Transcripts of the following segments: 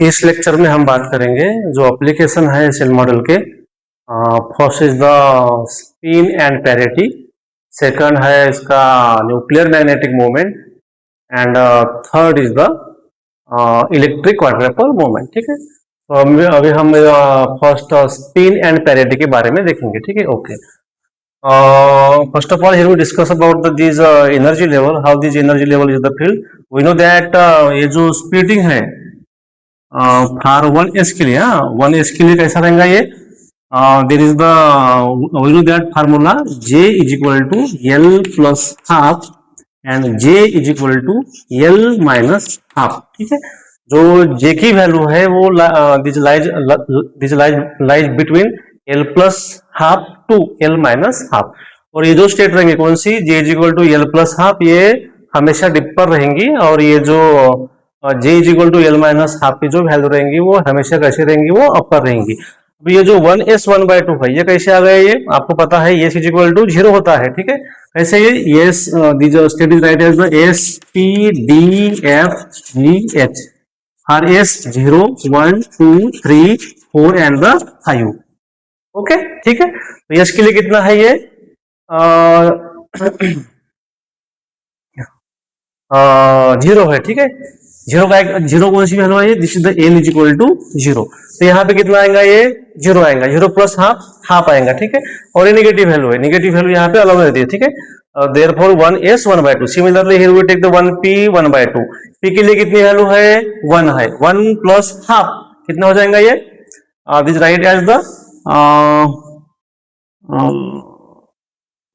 इस लेक्चर में हम बात करेंगे जो एप्लीकेशन है सेल मॉडल के। First is the spin and parity, second है इसका nuclear magnetic moment and third is the electric quadrupole moment. ठीक है, तो अभी हम फर्स्ट स्पिन एंड पैरिटी के बारे में देखेंगे। ठीक है, okay. First of all, here we discuss about this energy level, how this energy level is the field. We know that ये जो स्प्लिटिंग है फॉर 1s के लिए, 1s के लिए कैसा रहेगा ये, there is the we know that formula J is equal to L plus half and J is equal to L minus half. ठीक है, जो J की वैल्यू है वो this lies between L plus half to L minus half. और ये जो state रहेंगे कौन सी, J is equal to L plus half, ये हमेशा डिप पर रहेंगी। और ये जो J is equal to L minus half की जो वैल्यू रहेंगी वो हमेशा कैसे रहेंगी, वो अपर रहेंगी। अब ये जो 1s 1/2 है ये कैसे आ गया, ये आपको पता है S इज इक्वल टू 0 होता है। ठीक है, कैसे ये S state is write as the S P D F G H और S 0 1 2 3 4 एंड द 5। ओके, ठीक है, तो यस के लिए कितना है ये, जीरो है। ठीक है, जीरो कौन सी वैल्यू है, this is the L is equal to 0। तो यहाँ पे कितना आएगा, ये 0 आएगा, 0 प्लस हाफ, हाफ आएगा। ठीक है, और ये नेगेटिव वैल्यू है, नेगेटिव वैल्यू यहाँ पे अलग रहती है। ठीक है, therefore 1s 1/2। Similarly here we take the 1p 1/2। p के लिए कितनी वैल्यू है, 1 है, 1 प्लस हाफ कितना हो जाएगा ये, दिस राइट एज द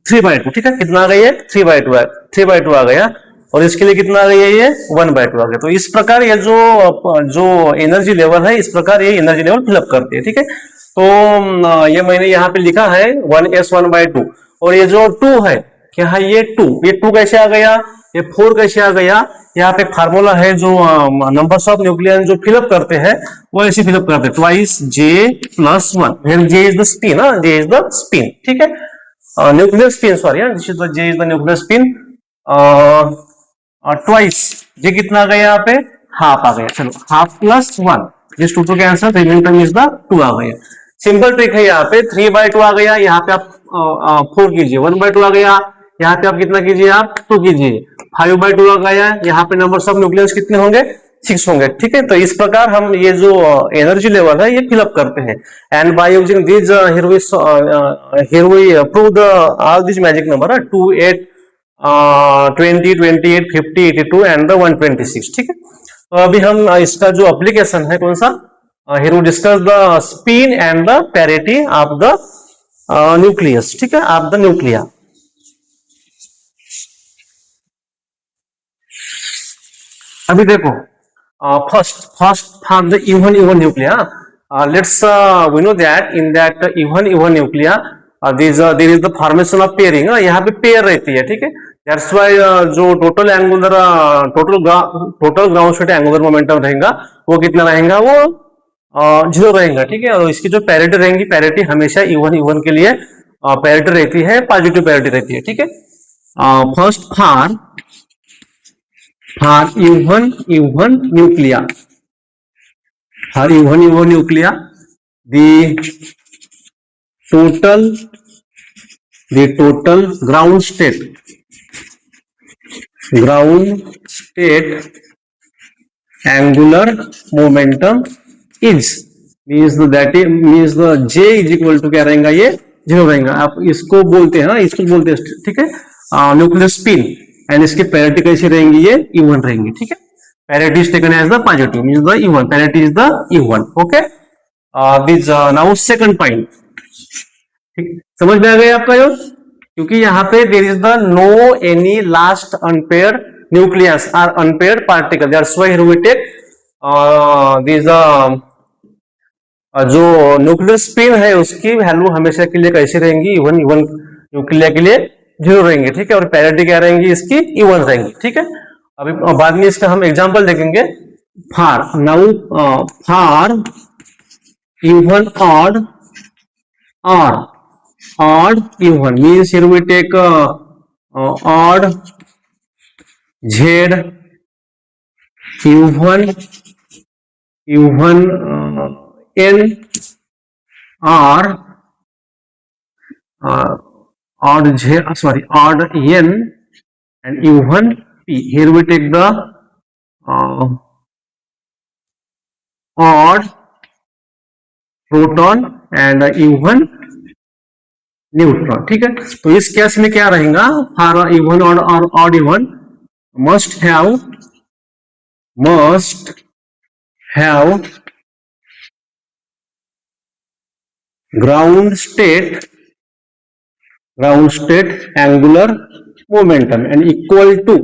3/2। ठीक है, कितना आ गया ये, 3/2 आ गया। और इसके लिए कितना आ गया, ये 1/2 आ गया। तो इस प्रकार ये जो एनर्जी लेवल है, इस प्रकार ये एनर्जी लेवल फिलअप करती है। ठीक है, तो ये मैंने यहाँ पे लिखा है 1s 1/2। और ये जो 2 है, क्या है ये 2 कैसे आ गया, ये 4 कैसे आ गया। यहाँ पे फार्मूला है जो नंबर्स ऑफ न्यूक्लियन जो फिलअप करते हैं वो ऐसे फिलअप करते हैं, twice J plus 1, J is the spin, J is the spin. ठीक है, nuclear spin, sorry, this is the J is the nuclear spin. Twice J कितना आ गया, यहाँ पे हाफ आ गया। चलो, हाफ प्लस 1, दिस 2 के answer remaining term is the 2 आ गया। सिंपल ट्रिक है, यहाँ पे 3/2 आ गया, यहाँ पे आप 4 कीजिए, 1/2 आ गया, यहाँ पे आप कितना कीजिए, आप 2 कीजिए, 5/2 आ गया, यहाँ पे नंबर ऑफ न्यूक्लियस कितने होंगे, 6 होंगे। ठीक है, तो इस प्रकार हम ये जो एनर्जी लेवल है ये फिलअप करते हैं। And by using this here we prove the all these magic number 2 8 20 28 50 82 and the 126। ठीक है, तो अभी हम इसका जो एप्लीकेशन है कौन सा, here we discuss the spin and the parity of the nucleus। ठीक है, of the nuclei। अभी देखो, first for the even nuclei, let's we know that in that even nuclei there is the formation of pairing। यहाँ पे pair रहती है। ठीक है, that's why जो total angular total ground state angular momentum रहेगा वो कितना रहेगा, वो 0 रहेगा। ठीक है, और इसकी जो पैरिटी रहेंगी, पैरिटी हमेशा इवन के लिए पैरिटी रहती है, पॉजिटिव पैरिटी रहती है। ठीक है, first for even nuclei, for even nuclei, the total ground state angular momentum is means the J is equal to क्या रहेगा, ये 0 रहेगा। आप इसको बोलते हैं ना, इसको बोलते हैं, ठीक है, न्यूक्लियर स्पिन। एंड इसकी पैरिटी कैसी रहेंगी, ये इवन रहेंगी। ठीक है, parity is taken as the positive, means the even, parity is the even. Okay, this now second point. ठीक, समझ में आ गया आपका यो, क्योंकि यहाँ पे there is the no any last unpaired nucleus और unpaired particle, that's why we take this जो न्यूक्लियर स्पिन है उसकी वैल्यू हमेशा के लिए कैसी रहेंगी, इवन न्यूक्लियर के लिए 0 रहेंगे। ठीक है, और पैरिटी क्या रहेंगी, इसकी इवन रहेंगी। ठीक है, अभी बाद में इसका हम एग्जांपल देखेंगे। For now for even odd even means here we take odd Z even even n or odd j, odd n and even p. Here we take the odd proton and even neutron. ठीक है, तो इस case में क्या रहेगा, for even और odd even must have ground state angular momentum and equal to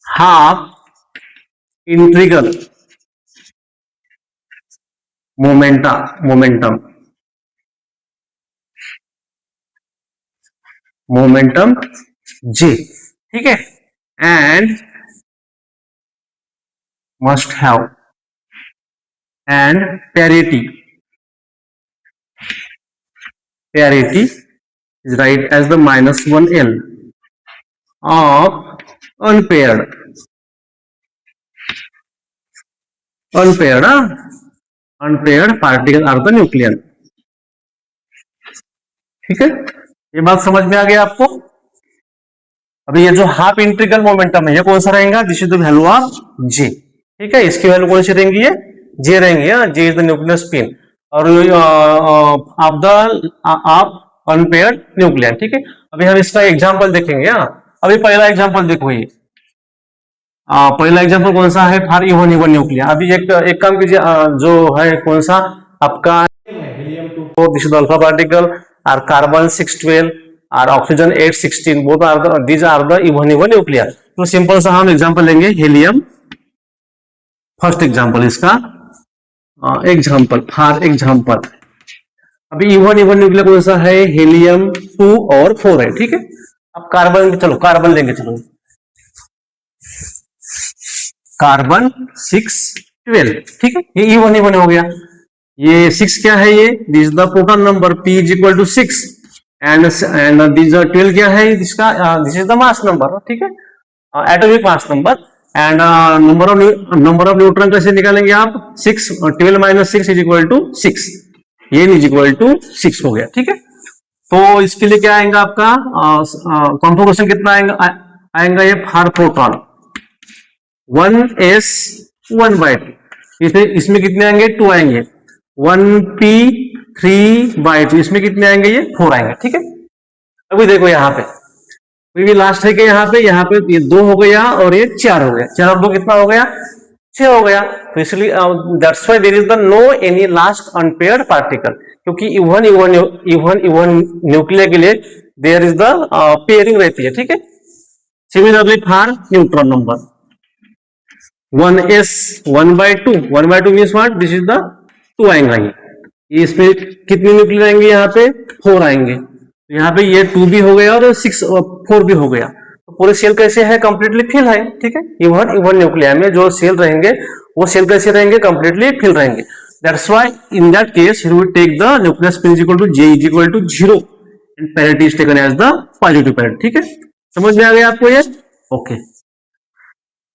half integral momentum J। ठीक है, and must have and parity is right as the -1L of unpaired particle are the nucleon। ठीक है, ये बात समझ में आ गया आपको। अभी ये जो हाफ इंटीग्रल मोमेंटम है ये कौन सा रहेगा, this is the value of J। ठीक है, इसकी वैल्यू कौन सी रहेंगी, ये J रहेंगी। J is the nuclear spin और ऑफ अनपेयर्ड न्यूक्लियन। ठीक है, अभी हम इसका एग्जांपल देखेंगे। अभी पहला एग्जांपल देखो, ये पहला एग्जांपल कौन सा है, फॉर इवन न्यूक्लियर। अभी एक काम कीजिए, जो है कौन सा आपका helium 2 this is alpha particle और कार्बन 612 और oxygen 816 both are these are the even nuclear. तो सिंपल सा हम एग्जांपल लेंगे हीलियम, फर्स्ट एग्जांपल इसका एग्जांपल। अभी इवन न्यूक्लियर कौन सा है, हीलियम 2 और 4 है। ठीक है, अब कार्बन, चलो कार्बन लेंगे, चलो कार्बन 612। ठीक है, ये इवन हो गया। ये 6 क्या है, ये this the proton number P is equal to 6 and this 12 क्या है, इसका this is the mass number. ठीक है, atomic mass number and number of neutron कैसे निकालेंगे आप, 6 12 माइनस 6 इज इक्वल टू 6, ये इज इक्वल टू 6 हो गया। ठीक है, तो इसके लिए क्या आएगा आपका कॉन्फिगरेशन कितना आएगा ये फॉर प्रोटॉन 1s 1/2, इसमें कितने आएंगे, 2 आएंगे। 1p 3/2, इसमें कितने आएंगे, ये 4 आएंगे। ठीक है, अभी देखो यहाँ पे कोई भी लास्ट है कि यहाँ पे ये 2 हो गया और ये 4 हो गया, 4 और 2 कितना हो गया, 6 हो गया। तो इसलिए that's why there is the no any last unpaired particle, क्योंकि इवन न्यूक्लियर के लिए देयर इज द पेयरिंग रहती है। ठीक है, similarly for neutron number 1s 1/2 means what, this is the 2 आएंगे। इसमें कितने न्यूक्लियर आएंगे, यहाँ पे 4 आएंगे। तो यहाँ पे ये 2 भी हो गया और 4 भी हो गया। तो पूरे सेल कैसे है, कंप्लीटली फिल है। ठीक है, इवन न्यूक्लियर में जो सेल रहेंगे वो सेल कैसे रहेंगे, कंप्लीटली फिल रहेंगे। That's why in that case here we take the nuclear spin is equal to J is equal to 0 and parity is taken as the positive parity. ठीक है, समझ में आ गया आपको ये, ओके।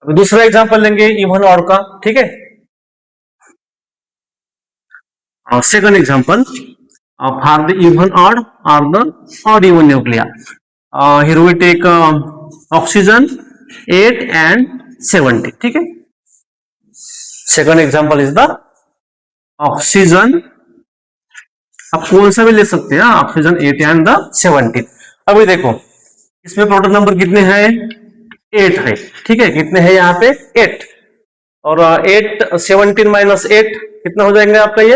अब दूसरा एग्जांपल लेंगे इवन ऑड का। ठीक है, second example for the even odd और the odd even nuclear. Here we take oxygen 8 and 70। ठीक है, second example is the oxygen, आप कौन सा भी ले सकते हैं, ऑक्सीजन 8 एंड द 70। अभी देखो इसमें प्रोटॉन नंबर कितने हैं, 8 है। ठीक है, कितने हैं यहाँ पे, 8 और 8 17 माइनस 8 कितना हो जाएगा आपका, ये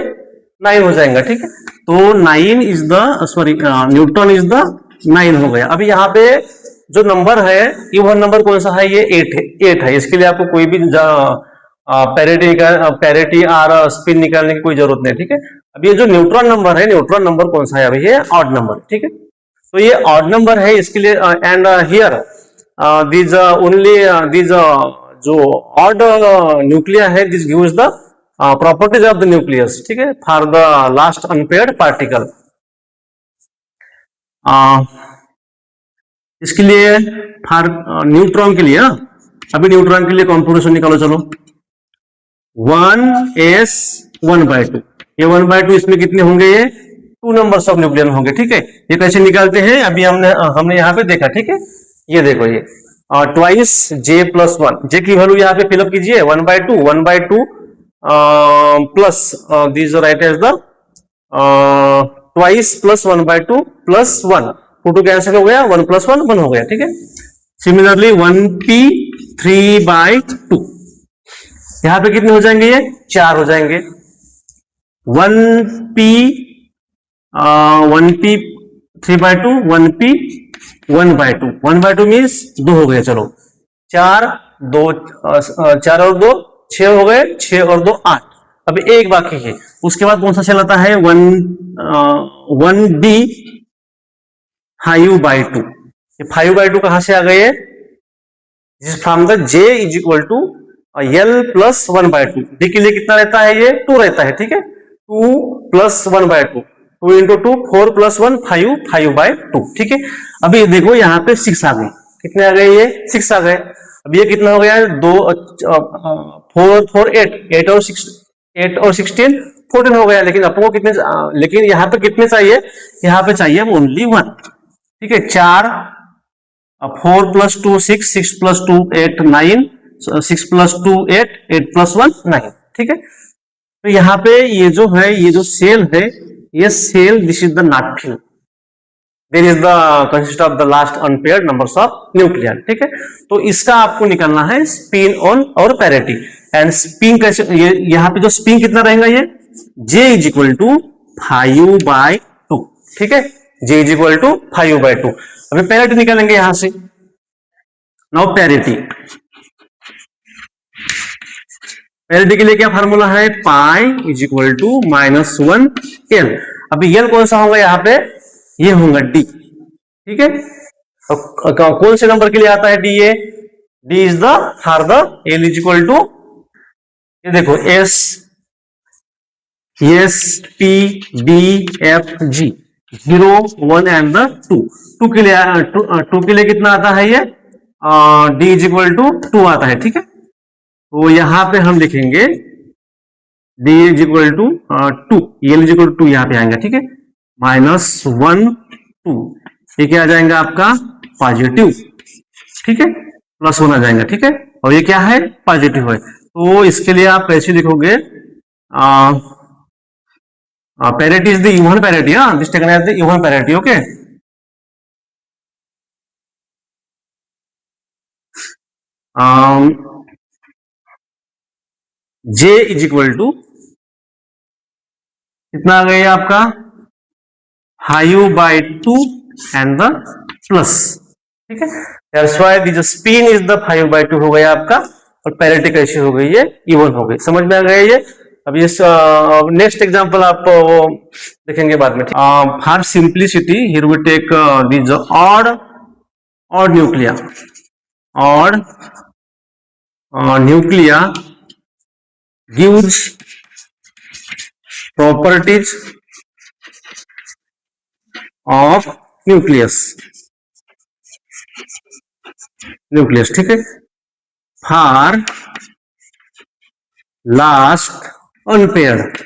9 हो जाएगा। ठीक है, तो 9 is the neutron is the 9 हो गया। अभी यहाँ पे जो नंबर है इवन नंबर कौन सा है, ये 8 है। इसके लिए आपको कोई भी पैरिटी और स्पिन निकालने की कोई जरूरत नहीं। ठीक है, अब ये जो न्यूट्रॉन नंबर है, न्यूट्रॉन नंबर कौन सा है, अभी ये ऑड नंबर। ठीक है, तो ये ऑड नंबर है, इसके लिए and here these only these जो odd nuclei है, this gives the properties of the nucleus। ठीक है, for the last unpaired particle। इसके लिए फॉर न्यूट्रॉन के लिए अभी न्यूट्रॉन के लिए कॉन्फ़िगरेशन निकालो चलो। 1s1/2, ये 1/2 इसमें कितने होंगे, ये 2 नंबर्स ऑफ न्यूक्लियन होंगे। ठीक है, ये कैसे निकालते हैं अभी हमने यहाँ पे देखा। ठीक है, ये देखो ये ट्वाइस j+1, जे की वैल्यू यहाँ पे फिलअप कीजिए 1/2 plus this right as the twice plus 1/2 plus 1, 2 cancel हो गया, 1 + 1 1 हो गया। ठीक है, सिमिलरली 1p 3/2, यहां पे कितने हो जाएंगे, ये 4 हो जाएंगे। 1p 3/2, 1p 1/2, 1/2 मीन्स 2 हो गए। चलो 4 2 4 और 2 6 हो गए, 6 और 2 8। अब एक बाकी है, उसके बाद कौन सा सेल आता है, 1b 5/2। ये 5/2 कहां से आ गए, from the j is equal to l plus 1/2। D के लिए कितना रहता है, ये 2 रहता है। ठीक है, 2 + 1/2, 2 × 2 4 + 1 5, 5/2। ठीक है, अभी देखो यहाँ पे 6 आ गए, कितने आ गए, ये 6 आ गए। अब ये कितना हो गया, 2 4 4 8, 8 और 16 14 हो गया। लेकिन अपने को कितने, लेकिन यहाँ पे कितने चाहिए, यहाँ पे चाहिए ओनली 1। ठीक है, 4 4 + 2 6, 6 + 2 8 9, 6 + 2 8, 8 + 1 9। ठीक है, तो यहाँ पे ये जो है, ये जो सेल है, ये shell this is the not fill, there is the consist of the last unpaired numbers of nucleon. ठीक है, तो इसका आपको निकालना है स्पिन ऑन और पैरिटी। एंड स्पिन कैसे, ये यहाँ पे जो स्पिन कितना रहेगा, ये j इज इक्वल टू 5/2। ठीक है, j इज इक्वल टू 5/2। अभी पैरिटी निकालेंगे यहां से। नाउ पैरिटी, पैरिटी के लिए क्या फार्मूला है, पाई इज इक्वल टू -1l। अभी l कौन सा होगा यहाँ पे, ये होगा d। ठीक है, कौन से नंबर के लिए आता है d, ये d is the for the l is equal to, ये देखो s p d f g 0 1 and the 2 के लिए, 2 के लिए कितना आता है, ये d इज इक्वल टू 2 आता है। ठीक है, तो यहां पे हम लिखेंगे d is equal to 2, l is equal to 2 यहां पे आएंगे। ठीक है, -1 2, ये क्या आ जाएगा आपका पॉजिटिव। ठीक है, +1 आ जाएगा। ठीक है, और ये क्या है, पॉजिटिव है। तो इसके लिए आप कैसे लिखोगे, parity is the even parity, this taken as the even parity. Okay, j is equal to कितना आ गया आपका 5/2 एंड द प्लस। ठीक है, that's why the spin is the 5/2 हो गया आपका, और पैरिटी कैसी हो गई, ये इवन हो गई। समझ में आ गया ये। अब ये नेक्स्ट एग्जांपल आप देखेंगे बाद में। For simplicity here we take this odd nuclei, odd nuclei gives properties of nucleus. ठीक है, फॉर लास्ट अनपेयर्ड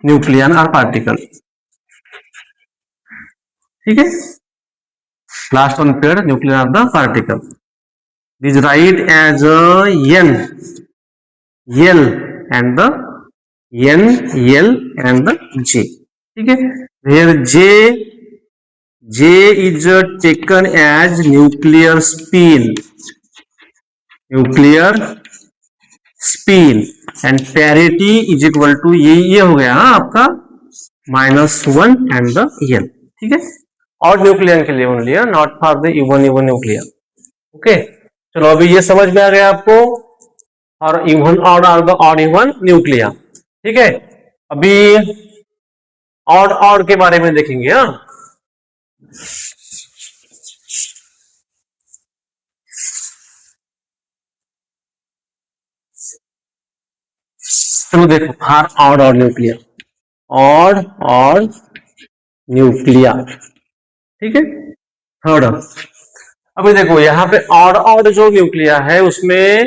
न्यूक्लियन और पार्टिकल। ठीक है, last unpaired nucleon of the particle is write as n l and the n l and the j। ठीक है, where j is taken as nuclear spin and parity is equal to ये हो गया आपका -1 and the l। ठीक है, और nucleon के लिए only, not for the even nuclear. Okay, चलो अभी ये समझ में आ गया आपको, और इवन और द ऑड इवन न्यूक्लियर। ठीक है, अभी ऑड के बारे में देखेंगे। चलो देखो, फॉर ऑड और न्यूक्लियर, ऑड और न्यूक्लियर। ठीक है, थर्ड। अभी देखो यहाँ पे ऑड ऑड जो न्यूक्लिया है उसमें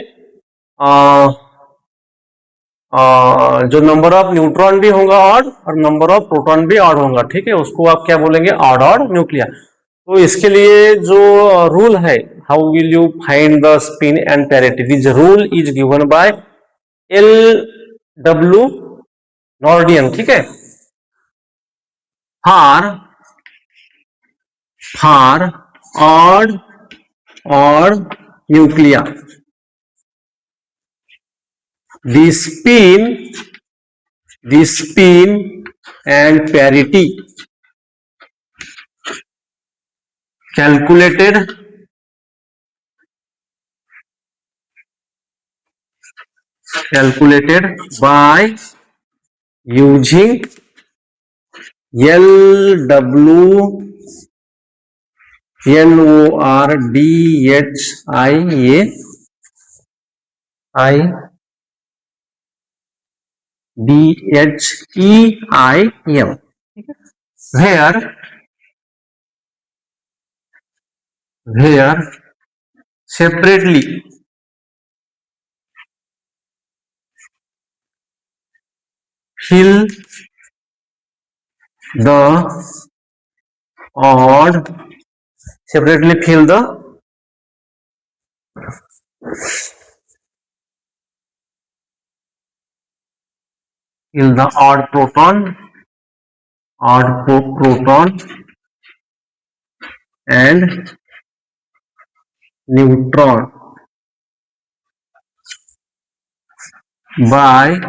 जो नंबर ऑफ न्यूट्रॉन भी होगा ऑड और नंबर ऑफ प्रोटॉन भी ऑड होगा, ठीक है, उसको आप क्या बोलेंगे, ऑड ऑड न्यूक्लिया। तो इसके लिए जो रूल है, how will you find the spin and parity, this rule is given by L W Nordheim, ठीक है। For odd odd nuclei the spin and parity calculated by using LWNORDHIADHEIM, where separately fill the odd proton and neutron by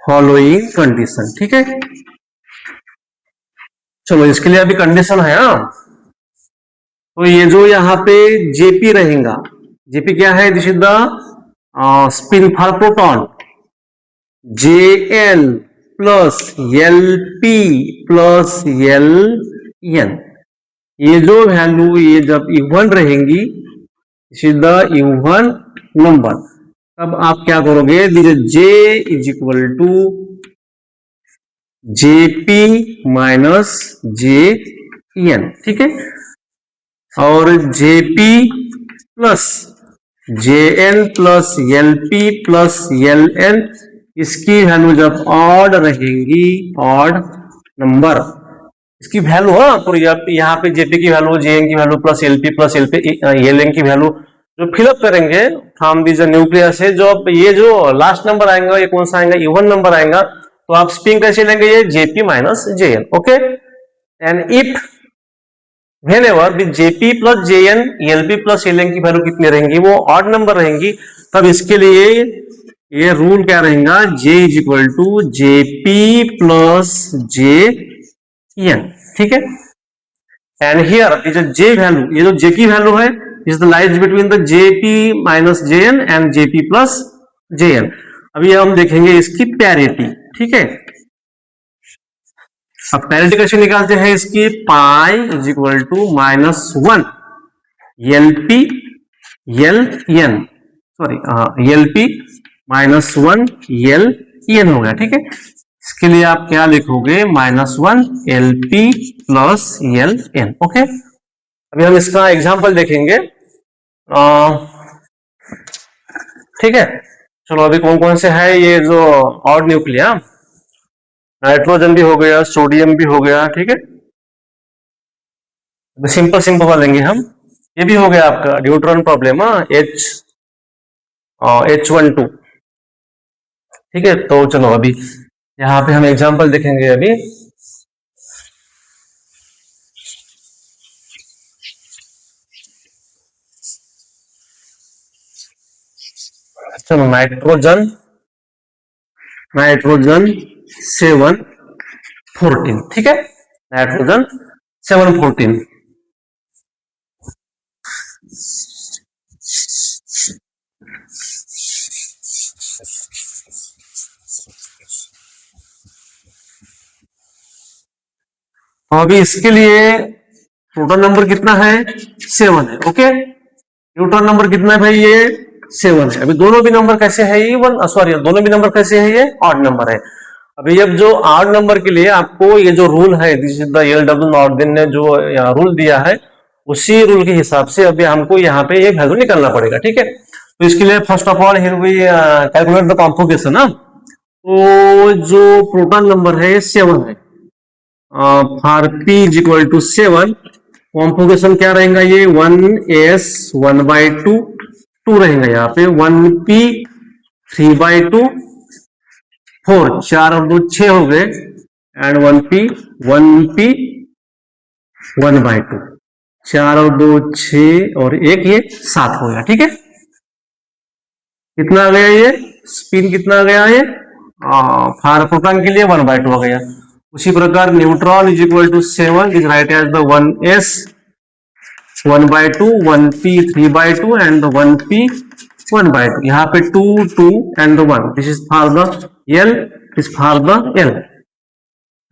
following condition, ठीक है। चलो इसके लिए अभी condition है तो ये जो यहाँ पे जेपी रहेगा, जेपी क्या है, this is the spin for proton, JN plus LP plus LN, ये जो वैल्यू ये जब इवन रहेंगी, this is the even number, तब आप क्या करोगे, J is equal to JP minus JN, ठीक है, और JP plus JN plus LP plus LN, इसकी वैल्यू जब ऑड रहेगी, ऑड नंबर इसकी वैल्यू, तो यहाँ पे JP की वैल्यू, JN की value plus LP plus LN की वैल्यू जो फिलअप करेंगे फ्रॉम दिस न्यूक्लियस से, जो ये जो लास्ट नंबर आएगा ये कौन सा आएगा, इवन नंबर आएगा, तो आप स्पिन कैसे लेंगे, ये JP minus JN, okay. And if whenever with JP plus JN LP plus LN की वैल्यू कितनी रहेंगी, वो ऑड नंबर रहेंगी, तब इसके लिए ये रूल क्या रहेगा, J is equal to JP plus JN, ठीक है। एंड हियर ये जो J वैल्यू, ये जो J की वैल्यू है, is the lies between the JP minus JN and JP plus JN। अभी हम देखेंगे इसकी पैरिटी, ठीक है। अब पैरिटी कैसे निकालते हैं इसकी, pi is equal to -1 LP LN, sorry LP -1 LN हो गया, ठीक है। इसके लिए आप क्या लिखोगे, -1 LP प्लस LN, ओके। अभी हम इसका एग्जांपल देखेंगे, ठीक है। चलो अभी कौन कौन से है ये जो ऑड न्यूक्लिया, नाइट्रोजन भी हो गया, सोडियम भी हो गया, ठीक है। सिंपल सिंपल वालेंगे हम, ये भी हो गया आपका न्यूट्रॉन प्रॉब्लम, H12, ठीक है। तो चलो अभी यहाँ पे हम एग्जांपल देखेंगे अभी, चलो नाइट्रोजन 714, ठीक है, नाइट्रोजन 714। तो अभी इसके लिए प्रोटॉन नंबर कितना है, 7 है, ओके। न्यूट्रॉन नंबर कितना है भाई, ये 7 है। अभी दोनों भी नंबर कैसे है, इवन, सॉरी दोनों भी नंबर कैसे है, ये ऑड नंबर है। अभी अब जो ऑड नंबर के लिए आपको ये जो रूल है, दिस इज द LW नॉर्डन ने जो रूल दिया है, उसी रूल के हिसाब से अभी हमको यहाँ पे ये वैल्यू निकालना पड़ेगा, ठीक है। तो इसके लिए first of all here we calculate the configuration. तो जो प्रोटॉन नंबर है 7 है, for P is equal to 7, configuration क्या रहेगा, ये 1s 1/2 2 रहेगा यहाँ पे, 1p 3/2 4, 4 और 2 6 हो गए, एंड 1p 1/2, 4 और 2 6 और 1 ये 7 हो गया, ठीक है। कितना आ गया ये स्पिन, कितना आ गया ये फार प्रोटॉन के लिए 1/2 आ गया। उसी प्रकार neutron is equal to 7 is write as the 1s 1/2, 1p 3/2 and 1p 1/2। यहाँ पे 2 2 and 1, this is for the L, this for the L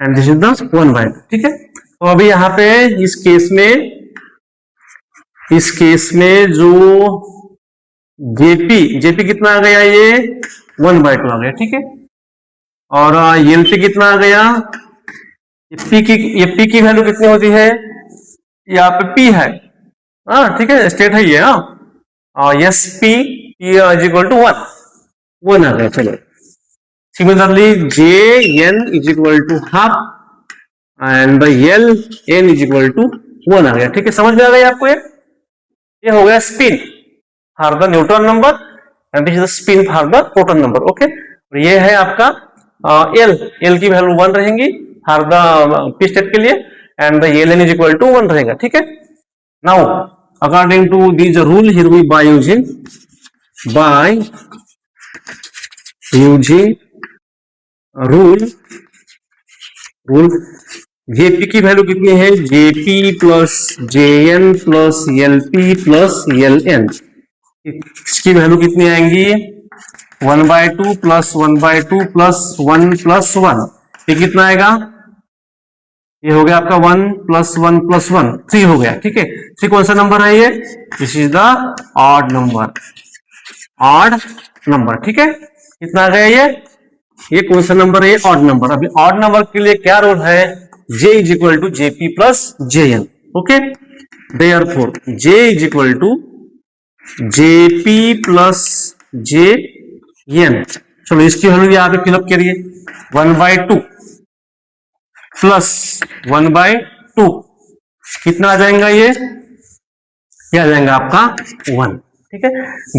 and this is the 1/2, ठीक है। तो अभी यहाँ पे इस केस में जो जेपी कितना आ गया, ये 1/2 आ गया, ठीक है। और एलपी कितना आ गया, पी की वैल्यू कितनी होती है, यहाँ पे पी है, हाँ ठीक है, स्टेट है ये, yes P is equal to 1 आ गया। चलो similarly J N is equal to half and the L N is equal to 1 आ गया, ठीक है। समझ में आ गया आपको, ये हो गया spin for the neutron number and this is the spin for the proton number, okay. ये है आपका एल की वैल्यू 1 रहेंगी फॉर द पी स्टेट के लिए, and the L N is equal to 1 रहेगा, ठीक है। Now according to this rule here we by using rule JP की वैल्यू कितनी है, JP plus JN plus LP plus LN, इसकी वैल्यू कितनी आएंगी, 1/2 प्लस 1/2 प्लस 1 प्लस 1, ये कितना आएगा, ये हो गया आपका 1 प्लस 1 प्लस 1 3 हो गया, ठीक है। 3 कौन सा नंबर है, ये this is the odd number, ठीक है। कितना आ गया ये कौन सा नंबर है, ऑड नंबर। अभी ऑड नंबर के लिए क्या रूल है, J is equal to JP plus JN, okay. Therefore J is equal to JP plus J N. चलो इसकी वैल्यू यहाँ पे फिलअप करिए, 1/2 प्लस 1/2 कितना आ जाएगा, ये आ जाएगा आपका 1, ठीक है।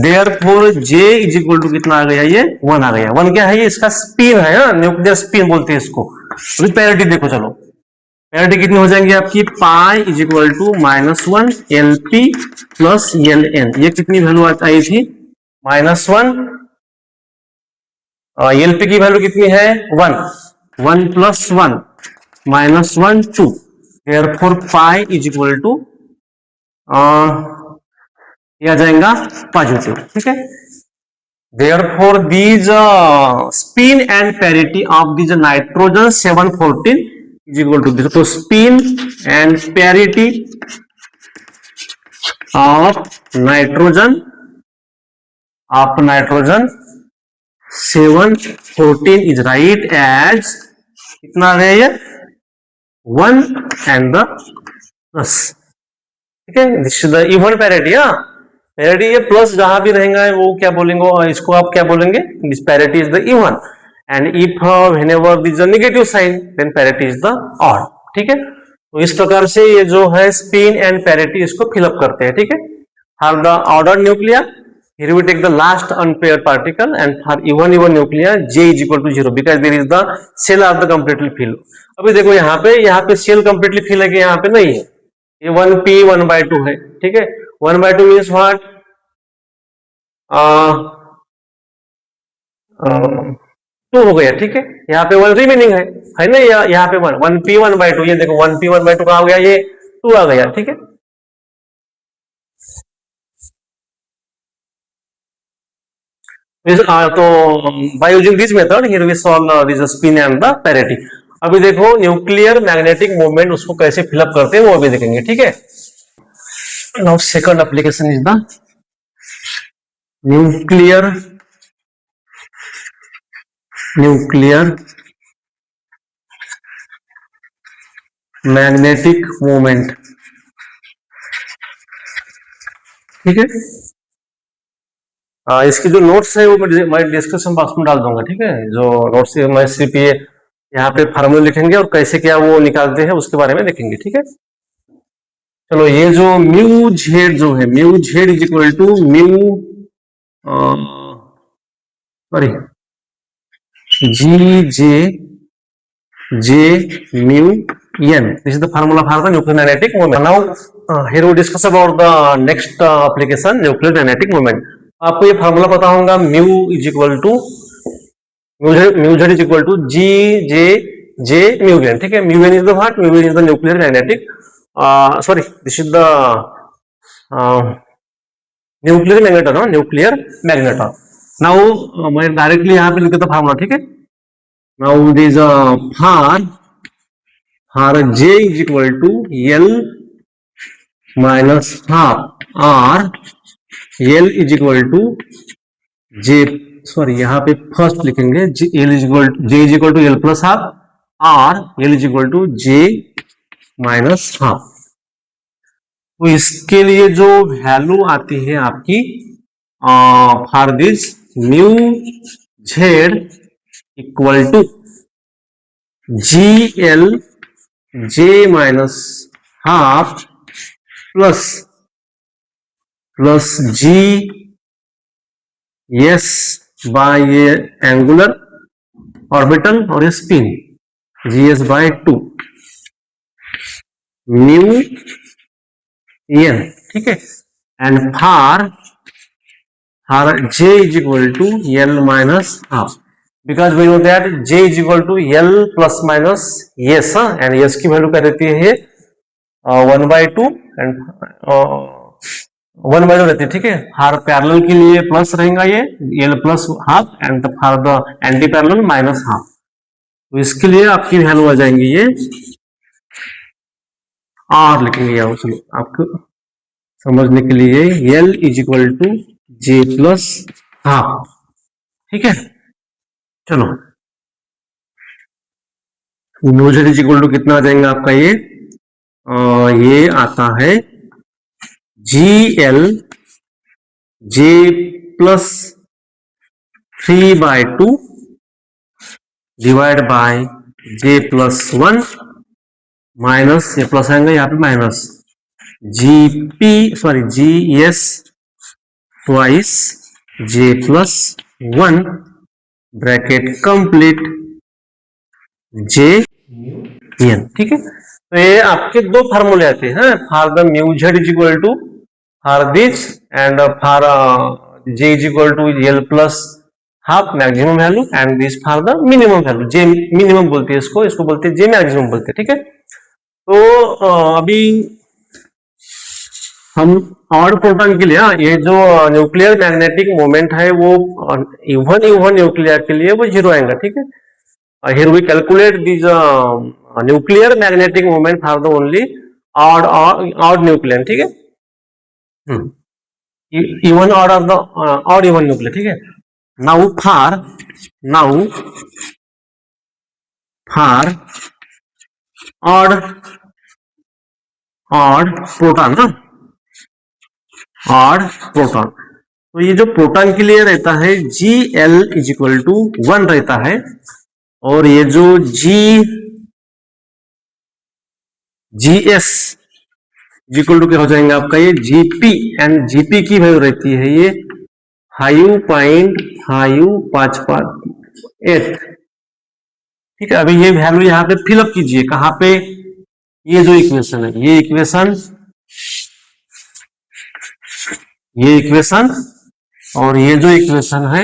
Therefore J is equal to कितना आ गया, ये 1 आ गया। 1 क्या है, ये इसका स्पिन है, न्यूक्लियर स्पिन बोलते हैं इसको। अभी पैरिटी देखो, चलो पैरिटी कितनी हो जाएंगी आपकी, pi is equal to -1 LP plus LN, ये कितनी वैल्यू आई थी, -1, एलपी की वैल्यू कितनी है 1 plus 1 -1 2, therefore pi is equal to ये आ जाएगा पॉजिटिव, ठीक है। Therefore these spin and parity of these nitrogen 714 is equal to this. तो spin and parity of nitrogen 714 is write as कितना आ गया, ये 1 एंड द प्लस, ठीक है। This is the even parity, parity ये प्लस जहां भी रहेगा वो क्या बोलेंगे, इसको आप क्या बोलेंगे, this parity is the even, and if whenever this is negative sign then parity is the odd, ठीक है। तो इस प्रकार से ये जो है स्पिन एंड पैरिटी इसको फिलअप करते हैं, ठीक है। For the order nuclear here we take the last unpaired particle, and for even nuclear J is equal to 0 because there is the cell of the completely filled। अभी देखो यहाँ पे cell completely fill है कि यहाँ पे नहीं है, ये 1p 1/2 है, ठीक है। 1/2 मीन्स व्हाट, 2 हो गया, ठीक है। यहाँ पे 1 रिमेनिंग है ना, यहाँ पे 1p 1/2, ये देखो 1p 1/2 कहाँ हो गया, ये 2 आ गया, ठीक है। तो by using this method here we solve this spin and the parity। अभी देखो न्यूक्लियर मैग्नेटिक मूवमेंट उसको कैसे फिलअप करते हैं वो अभी देखेंगे, ठीक है। Now second application is the nuclear magnetic moment, ठीक है। इसकी जो नोट्स है वो मैं डिस्क्रिप्शन बॉक्स में डाल दूंगा, ठीक है। जो नोट्स है मैं सिर्फ ये यहाँ पे फार्मूला लिखेंगे और कैसे क्या वो निकालते हैं उसके बारे में देखेंगे, ठीक है। चलो, ये जो म्यू जेड जो है, mu Z is equal to mu sorry G J mu n. This is the formula for the nuclear magnetic moment. Now here we discuss about the next application, nuclear magnetic moment. आपको ये formula पता होगा, mu is equal to mu Z is equal to G J mu N, ठीक है। Mu N is the what, mu N is the nuclear magnetic, sorry this is the nuclear magneton, nuclear magneton. Now मैं directly यहाँ पे लिख देता formula, ठीक है। Now it is for J is equal to L minus half or, L is equal to J, sorry यहाँ पे first लिखेंगे L is equal J is equal to L plus half, or L is equal to J minus half. तो इसके लिए जो value आती है आपकी for this mu Z equal to G L J minus half plus G S by ये angular orbital और ये spin G S by 2 mu N, ठीक है। And for J is equal to L minus half, because we know that J is equal to L plus minus S, and S की value क्या रहती है 1/2 and 1/2 रहती है, ठीक है। फॉर पैरेलल के लिए प्लस रहेगा ये L plus half, and for the anti parallel minus half. तो इसके लिए आपकी वैल्यू आ जाएंगी ये आर लिखेंगे, यहाँ चलो आपको समझने के लिए L is equal to J plus half, ठीक है। चलो, mu Z is equal to कितना आ जाएगा आपका ये आता है G L J plus 3/2 divide by J plus 1 minus, ये प्लस आएंगे यहाँ पे minus G P sorry G S twice J plus 1 bracket complete J N, ठीक है। तो ये आपके दो फार्मूले आते हैं for the mu Z is equal to for this and for J is equal to L plus half maximum value, and this for the minimum value, J minimum बोलते हैं इसको बोलते हैं जे मैक्सिमम बोलते हैं, ठीक है। तो अभी हम ऑड प्रोटॉन के लिए ये जो न्यूक्लियर मैग्नेटिक मोमेंट है वो इवन न्यूक्लियर के लिए वो 0 आएगा, ठीक है। Here we calculate this nuclear magnetic moment for the only odd nucleon, ठीक है। even odd of the odd even nuclear, ठीक है। now for odd proton ना, odd proton, तो ये जो प्रोटॉन के लिए रहता है G L is equal to 1 रहता है, और ये जो जी एस इक्वल टू क्या हो जाएगा आपका ये जीपी, एंड जीपी की वैल्यू रहती है ये 5.558, ठीक है। अभी ये वैल्यू यहाँ पे फिलअप कीजिए, कहाँ पे, ये जो इक्वेशन है ये इक्वेशन और ये जो इक्वेशन है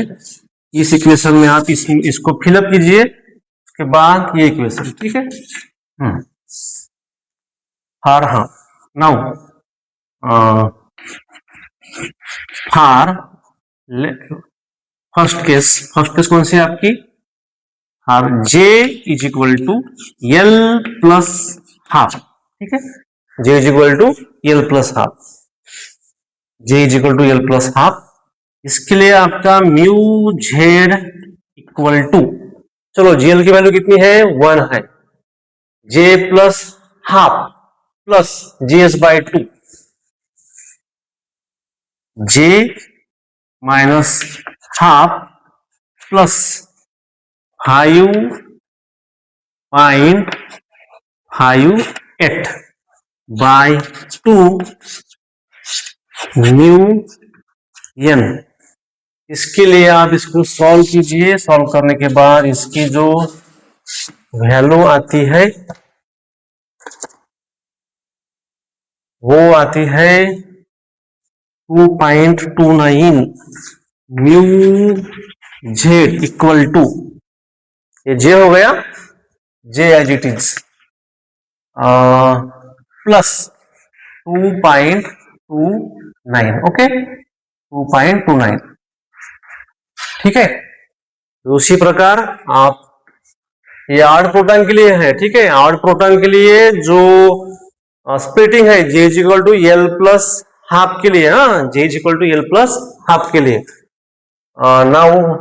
इस इक्वेशन में आप इसको फिलअप कीजिए, उसके बाद ये इक्वेशन, ठीक है। For now for first case कौन सी है आपकी, for J is equal to L plus half, ठीक है। J is equal to L plus half, J is equal to L plus half. इसके लिए आपका म्यू जेड इक्वल टू, चलो जीएल की वैल्यू कितनी है 1 है, जे प्लस हाफ प्लस GS/2, J minus half plus 5.58 by 2 nu n। इसके लिए आप इसको सॉल्व कीजिए। सॉल्व करने के बाद इसकी जो वैल्यू आती है वो आती है 2.29 न्यू जेड इक्वल टू, ये जे हो गया, J as it is, plus 2.29, okay 2.29, ठीक है। तो उसी प्रकार आप, ये आर्ड प्रोटॉन के लिए है, ठीक है। आर्ड प्रोटॉन के लिए जो स्प्लिटिंग है J is equal to L plus half के लिए, हाँ J is equal to L plus half के लिए, now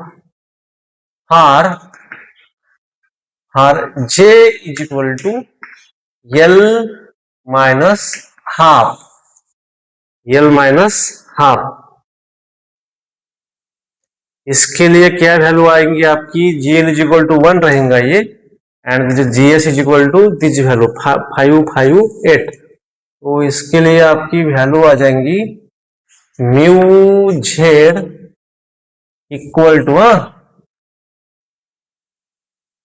for J is equal to L minus half, L minus half. इसके लिए क्या वैल्यू आएंगी आपकी, G N is equal to 1 रहेगा ये, and G S is equal to this value 558। तो इसके लिए आपकी वैल्यू आ जाएंगी म्यू जेड इक्वल टू,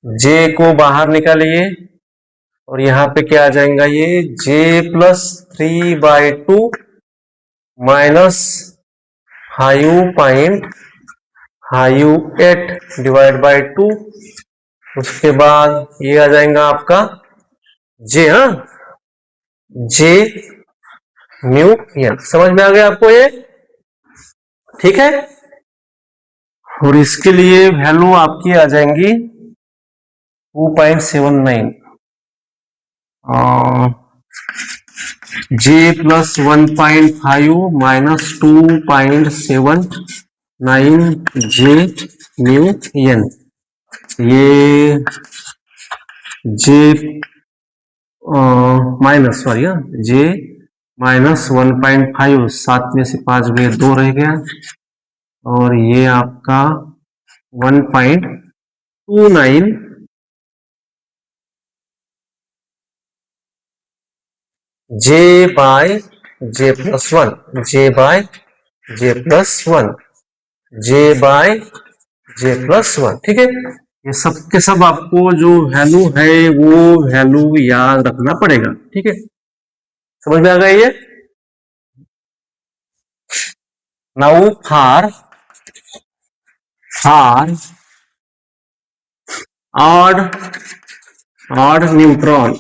जे को बाहर निकालिए और यहाँ पे क्या आ जाएगा, ये जे प्लस 3/2 माइनस 5.58 डिवाइड बाय 2। उसके बाद ये आ जाएगा आपका जे, जे म्यू एन। समझ में आ गया आपको ये, ठीक है। और इसके लिए वैल्यू आपकी आ जाएंगी 2.79 जे प्लस 1.5 माइनस 2.79 जे म्यू एन। ये जे माइनस, सॉरी, जे माइनस 1.5, 7 में से 5 गए 2 रह गया, और ये आपका 1.29 जे by J plus 1, J by J plus 1, J by J plus 1, ठीक है। ये सब के सब आपको जो वैल्यू है वो वैल्यू याद रखना पड़ेगा, ठीक है। समझ में आ गया ये। नाउ फॉर ऑड न्यूट्रॉन,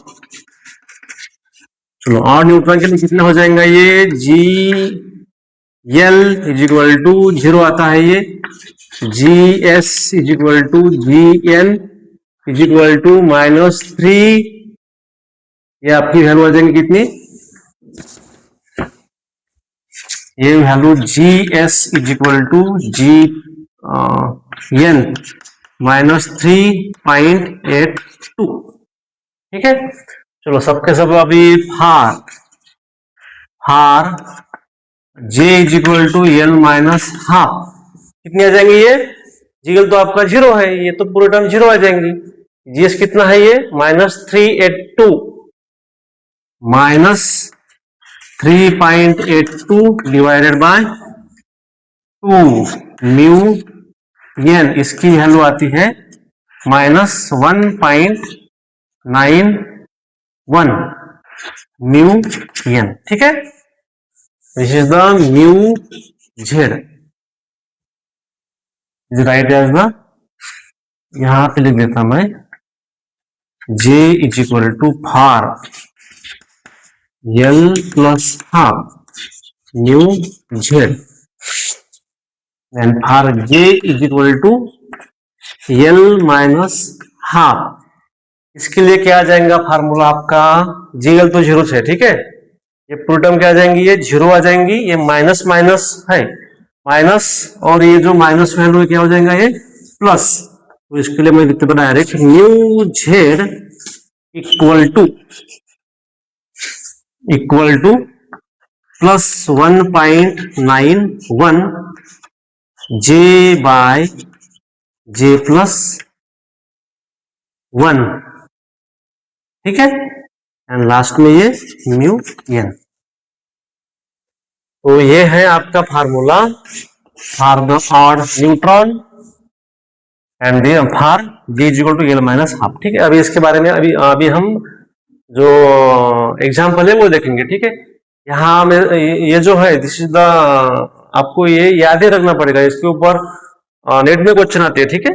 चलो ऑड न्यूट्रॉन के लिए कितना हो जाएगा, ये G L is equal to 0 आता है, ये G S is equal to G N is equal to -3। ये आपकी वैल्यू आ जाएंगी कितनी, ये value G S is equal to G N -3.82, ठीक है। चलो सबके सब अभी for J is equal to L minus half कितनी आ जाएंगी, ये जीएल तो आपका 0 है, ये तो पूरे टर्म 0 आ जाएंगी। जीएस कितना है, ये -382 minus 3.82 divided by 2 mu N. इसकी वैल्यू आती है -1.91 म्यू एन, ठीक है। This is the mu Z, is write as the, यहां पे लिख देता मैं, J is equal to for L plus half mu Z, and for J is equal to L minus half. इसके लिए क्या आ जाएगा फार्मूला आपका, जीएल तो 0 है, ठीक है। ये पूरी टर्म क्या आ जाएंगी, ये 0 आ जाएंगी, ये माइनस माइनस है माइनस, और ये जो माइनस वैल्यू क्या हो जाएगा, ये प्लस। तो इसके लिए मैं लिखते direct mu z equal to equal to +1.91 J by J plus 1, ठीक है, एंड लास्ट में ये म्यू एन। तो ये है आपका formula for the odd neutron and for J equal to L minus half, ठीक है। अभी इसके बारे में अभी हम जो एग्जाम्पल है वो देखेंगे, ठीक है। यहाँ में ये जो है दिस इज द, आपको ये याद ही रखना पड़ेगा, इसके ऊपर नेट में क्वेश्चन आते हैं, ठीक है।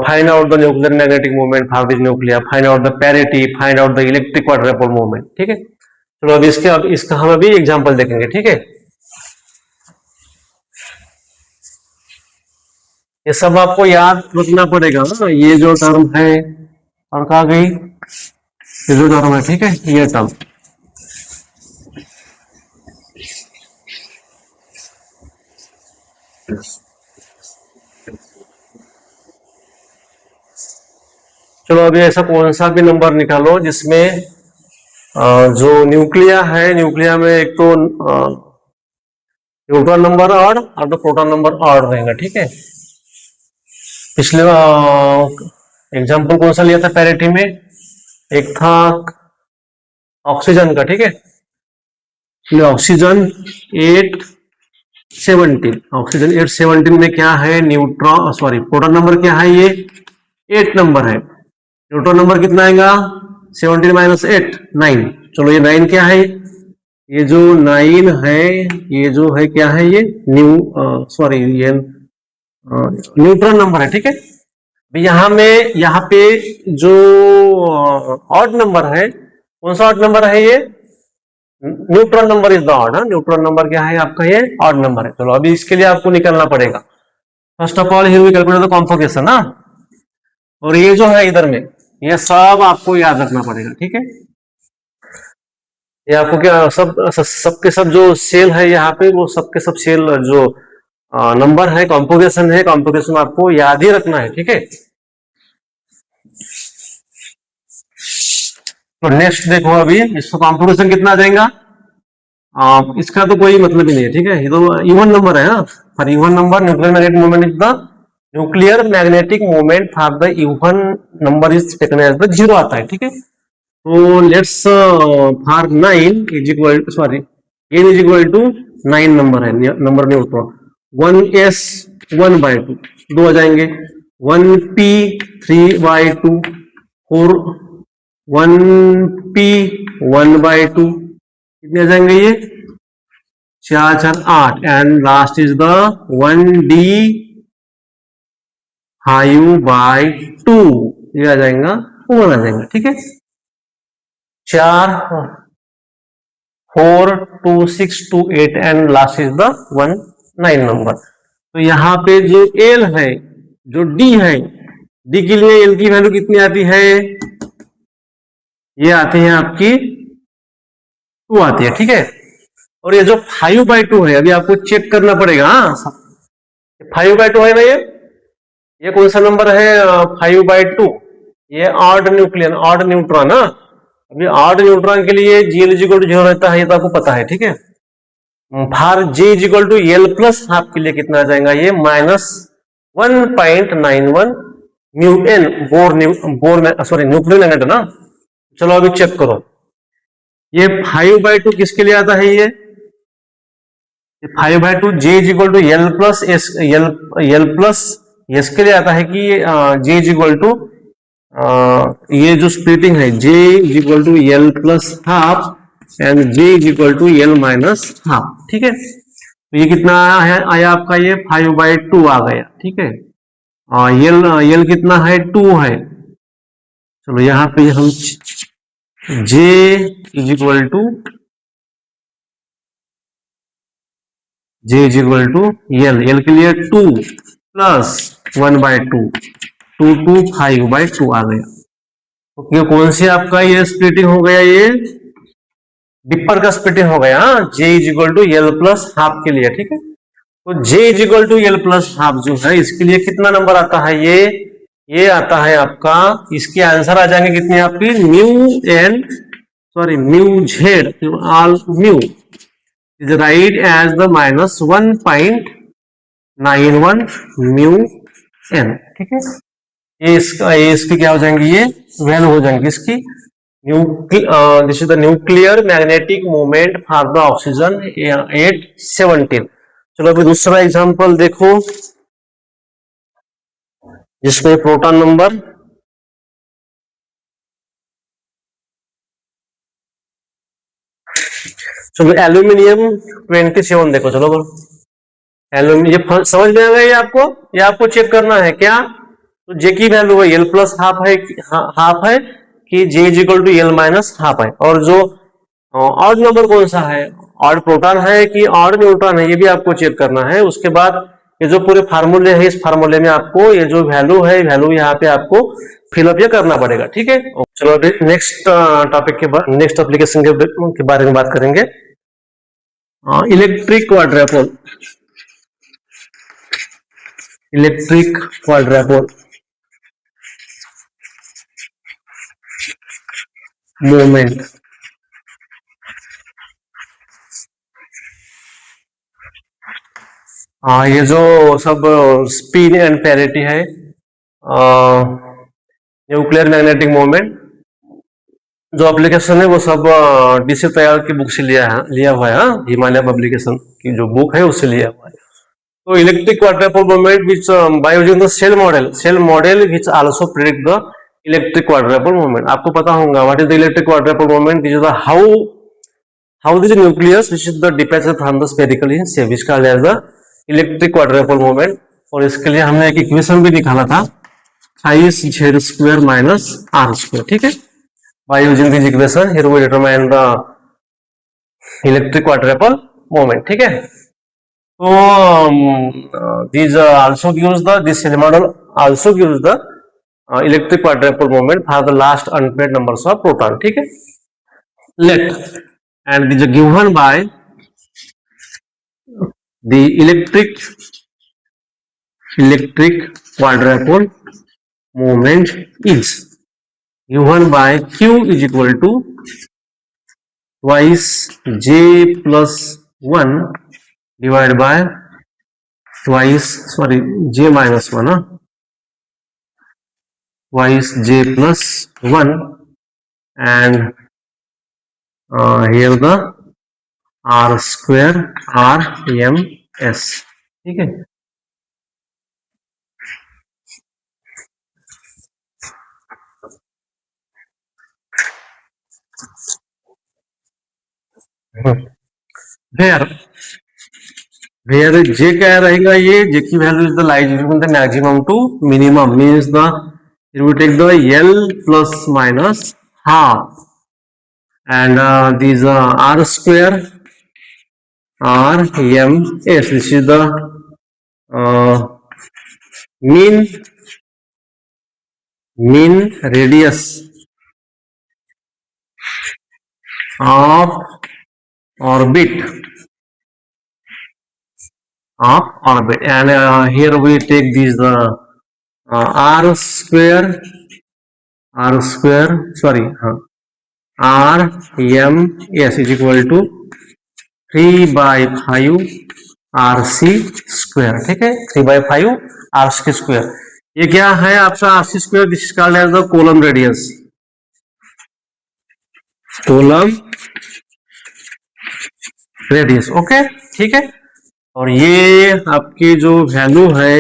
Find out the nuclear magnetic moment for this nuclear, find out the parity, find out the electric quadruple moment, ठीक है। चलो अभी इसका हम अभी एग्जाम्पल देखेंगे, ठीक है। ये सब आपको याद रखना पड़ेगा ना, ये जो टर्म है और कहा गई ये जो टर्म है, ठीक है, ये टर्म। चलो अभी ऐसा कौन सा भी नंबर निकालो जिसमें जो न्यूक्लिया है, न्यूक्लिया में एक तो न्यूट्रॉन नंबर ऑड और तो प्रोटॉन नंबर ऑड रहेगा, ठीक है। पिछले एग्जाम्पल कौन सा लिया था पैरिटी में, एक था ऑक्सीजन का, ठीक है। ऑक्सीजन 817, ऑक्सीजन 817 में क्या है, न्यूट्रॉन सॉरी प्रोटॉन नंबर क्या है, ये 8 नंबर है। न्यूट्रॉन नंबर कितना आएगा, 17 माइनस 8 9। चलो ये 9 क्या है, ये जो 9 है ये जो है क्या है, ये ये न्यूट्रॉन नंबर है, ठीक है। यहाँ पे जो ऑड नंबर है, कौन सा ऑड नंबर है, ये neutron number is the odd. Neutron number क्या है आपका, ये ऑड नंबर है। चलो अभी इसके लिए आपको निकलना पड़ेगा, first of all here we calculate the configuration ना, और ये जो है इधर में ये सब आपको याद रखना पड़ेगा, ठीक है। ये आपको क्या सबके सब जो सेल है यहाँ पे, वो सबके सब सेल जो नंबर है कॉन्फोकेशन है, कॉन्फोकेशन आपको याद ही रखना है, ठीक है। तो नेक्स्ट देखो अभी इसका कॉन्फिगरेशन कितना देगा, इसका तो कोई मतलब ही नहीं है, ठीक है। ये तो इवन नंबर है, for even number nuclear magnetic moment is the nuclear magnetic moment for the even number is taken as the 0 आता है, ठीक है। तो let's for 9 is equal sorry n is equal to 9 number है, number neutron 1s 1/2 2 आ जाएंगे, 1p 3/2 4 1p 1/2 कितने आ जाएंगे, ये 4 4 8 and last is the 1d 5/2 ये आ जाएगा 1 आ जाएगा, ठीक है। 4 4 2 6 2 8 and last is the 1 9 number. तो यहाँ पे जो L है, जो D है, D के लिए L की वैल्यू कितनी आती है, ये आती है आपकी 2 आती है, ठीक है। और ये जो 5/2 है अभी आपको चेक करना पड़ेगा, 5/2 है ना, ये कौन सा नंबर है 5/2, ये ऑड ऑड न्यूट्रॉन। अभी ऑड न्यूट्रॉन के लिए GL इक्वल टू 0 रहता है, ये तो आपको पता है, ठीक है। For J equal to L plus half के लिए कितना आ जाएगा, ये -1.91 mu N sorry nuclear magnet ना। चलो अभी चेक करो, ये 5/2 किसके लिए आता है, ये 5/2 J equal to L plus S के लिए आता है कि J इक्वल टू ये जो स्प्लिटिंग है J equal to L plus half and J equal to L minus half, ठीक है। तो ये कितना आया आपका, ये 5/2 आ गया, ठीक है। L कितना है, 2 है। चलो यहाँ पे हम J इक्वल टू L के लिए 2 प्लस 1/2 2 2 5/2 आ गया। तो कौन सी आपका ये स्प्लिटिंग हो गया, ये डिपर का स्प्लिटिंग हो गया, J equal to L plus half के लिए, ठीक है। तो J equal to L plus half जो है इसके लिए कितना नंबर आता है, ये आता है आपका, इसके आंसर आ जाएंगे कितने आपकी mu N sorry, mu z, all mu is right as the -1.91 mu n. ठीक है, ये इसकी क्या हो जाएंगी, ये वैल्यू हो जाएंगी इसकी this is the nuclear magnetic moment for the oxygen at 17. चलो अभी दूसरा एग्जांपल देखो, जिसमें प्रोटॉन नंबर चलो एल्यूमिनियम 27 देखो, चलो एल्यूमिनियम समझ में आ गया, ये आपको चेक करना है क्या, तो जे की वैल्यू है एल प्लस हाफ है कि J is equal to L minus half है, और जो ऑड नंबर कौन सा है, ऑड प्रोटॉन है कि ऑड न्यूट्रॉन है, ये भी आपको चेक करना है। उसके बाद ये जो पूरे फार्मूले हैं, इस फार्मूले में आपको ये जो वैल्यू है, वैल्यू यहाँ पे आपको फिलअप ये करना पड़ेगा। ठीक है, चलो अभी नेक्स्ट टॉपिक के बाद नेक्स्ट एप्लीकेशन के बारे में बात करेंगे। Electric quadrupole, electric quadrupole movement. ये जो सब स्पिन एंड पैरिटी है, न्यूक्लियर मैग्नेटिक मोमेंट, जो एप्लीकेशन है वो सब डीसी तैयार की बुक से लिया हुआ है, हिमालय पब्लिकेशन की जो बुक है उससे लिया हुआ है। तो electric quadrupole movement which by using the shell model which also predict the electric quadrupole movement. आपको पता होगा what is the electric quadrupole movement, this is the how this nucleus which is the dependence from the spherical in shape, which called as the electric quadrupole movement. और इसके लिए हमने एक equation भी निकाला था, size z square minus r square. ठीक है, by using this equation here we determine the electric quadrupole moment. ठीक है, तो these also gives the this model also gives the electric quadrupole moment for the last unpaired numbers of proton. ठीक है, let and this is given by the electric quadrupole moment is given by q is equal to twice j plus 1 divided by twice j minus 1, twice j plus 1 and here the r square r m s. ठीक है, where j क्या रहेगा, ये j की value is the lies between the maximum to minimum, means the it will take the L plus minus half and these r square r m s, this is the mean radius of orbit and here we take these the r square sorry r m s is equal to 3/5 r c square. ठीक है, 3/5 r c square। ये क्या है आपका r c square, this is called as the column radius, okay. ठीक है, और ये आपकी जो वैल्यू है,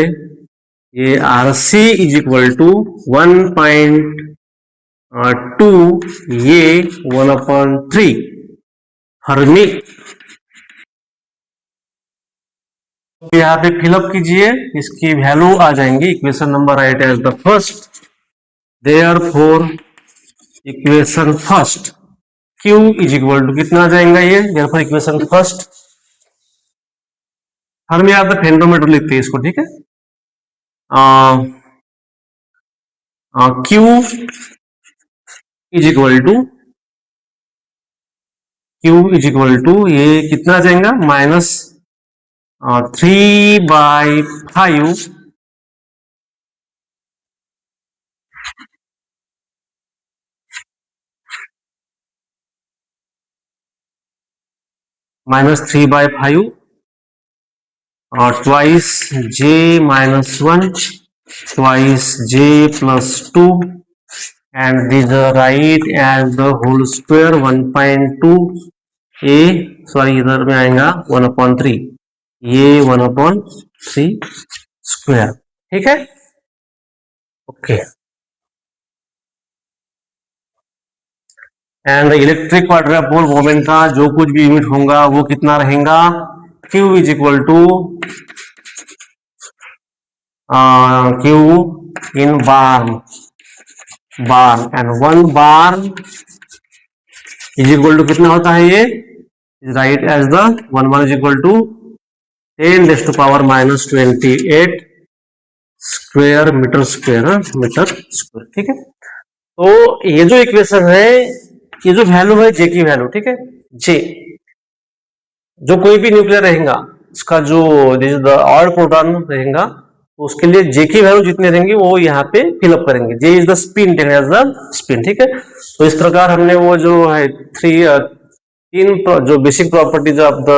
ये R C is equal to 1.2 ये 1/3 फर्मी। यहाँ पे फिलअप कीजिए, इसकी वैल्यू आ जाएंगी, equation number 8 as the first, therefore equation first Q is equal to कितना आ जाएगा, ये देयरफॉर इक्वेशन फर्स्ट, फर्मी आप द फेनोमीटर लिखते हैं इसको। ठीक है, Q इज इक्वल टू ये कितना आ जाएगा, -3/5 . -3/5 और twice j -1 twice j plus 2 and these are right as the whole square 1.2 a sorry इधर में आएगा 1/3 ये 1/3 स्क्वायर। ठीक है, ओके। एंड इलेक्ट्रिक क्वाड्रपोल मोमेंट का जो कुछ भी यूनिट होगा वो कितना रहेगा, Q is equal to Q in barn and 1 barn is equal to कितना होता है, ये write as the 1 barn is equal to 10⁻⁻28 square meter square ठीक है। तो ये जो इक्वेशन है, ये जो वैल्यू है जे की वैल्यू, ठीक है, जे जो कोई भी न्यूक्लियर रहेगा उसका जो ऑड प्रोटॉन रहेगा तो उसके लिए जे की वैल्यू जितने रहेंगे वो यहाँ पे फिलअप करेंगे। J is the spin, then as the spin, ठीक है। तो इस प्रकार हमने वो जो है तीन जो basic properties of the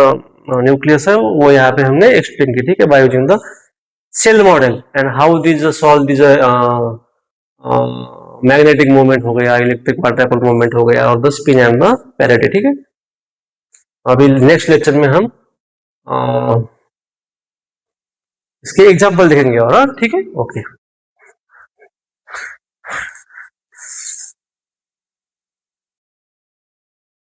nucleus है वो यहाँ पे हमने एक्सप्लेन की, ठीक है, by using the shell model and how this solve this magnetic movement हो गया, इलेक्ट्रिक क्वाड्रपोल मूवमेंट हो गया और the spin and the parity, ठीक है। अभी नेक्स्ट लेक्चर में हम इसके एग्जाम्पल देखेंगे और, ठीक है, ओके।